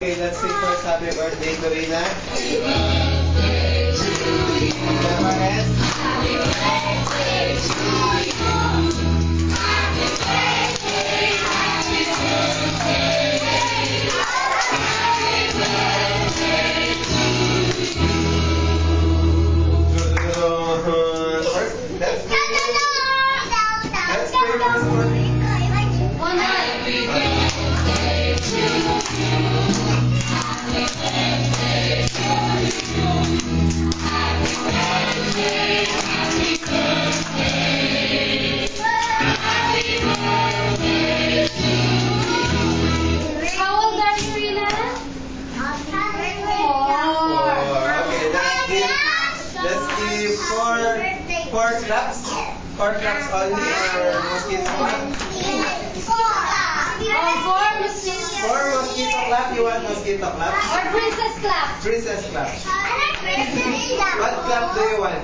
Okay, let's sing first happy birthday, Corina. Happy birthday to you. Happy birthday, happy birthday. Happy birthday to you. First, let's pray. Let's pray first. Happy birthday to you. Happy birthday to you. Happy birthday, happy birthday. Happy birthday to you. How old are you, Rina? 4. Okay, let's give four claps. 4 claps only, or mosquito clap? 4 mosquito. 4 mosquito clap. You want mosquito clap? Or princess clap. Princess clap. What clap do you want?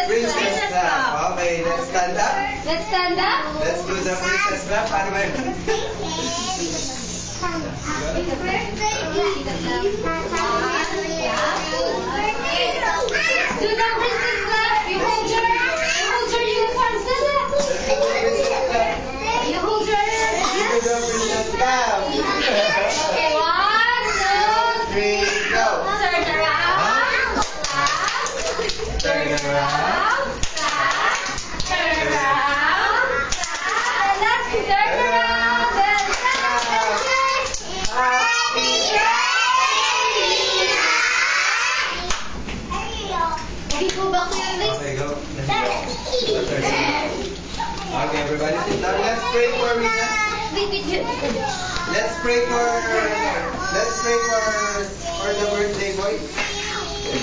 Princess clap. Okay, let's stand up. Let's stand up. Let's do the princess clap. Paano ba yun? Do the princess clap. You hold your uniform. Princess clap. You hold your Do the princess clap. Okay, 1, 2, 3, go. turn around. Turn around. Turn around. And let's turn around. Happy Ready po ba kayo, Liz? Okay, go. Okay, everybody sit down. Let's pray for Rina. Let's pray for the birthday boy.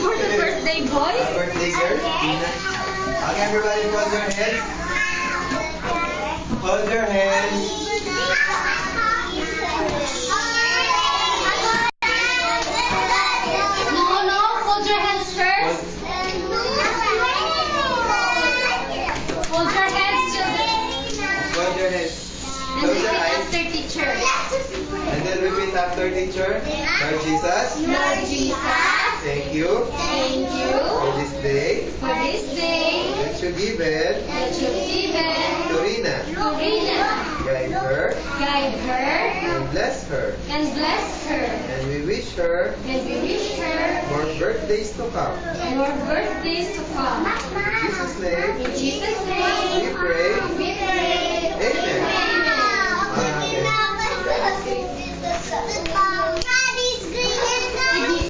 For the birthday boy? Birthday girl, Rina. Okay, everybody hold your hands. Hold your hands. No, hold your hands first. Hold your hands, children. Hold your hands. And Close your repeat eyes. after teacher. And then repeat after teacher. Lord Jesus, Lord Jesus, thank you thank you for this day for this day that you given that you've given to Rina. to Rina. Guide her Guide her and bless her. and bless her. And we wish her And we wish her more birthdays to come. more birthdays to come. In Jesus' name, In Jesus' name, we pray. we pray. Amen.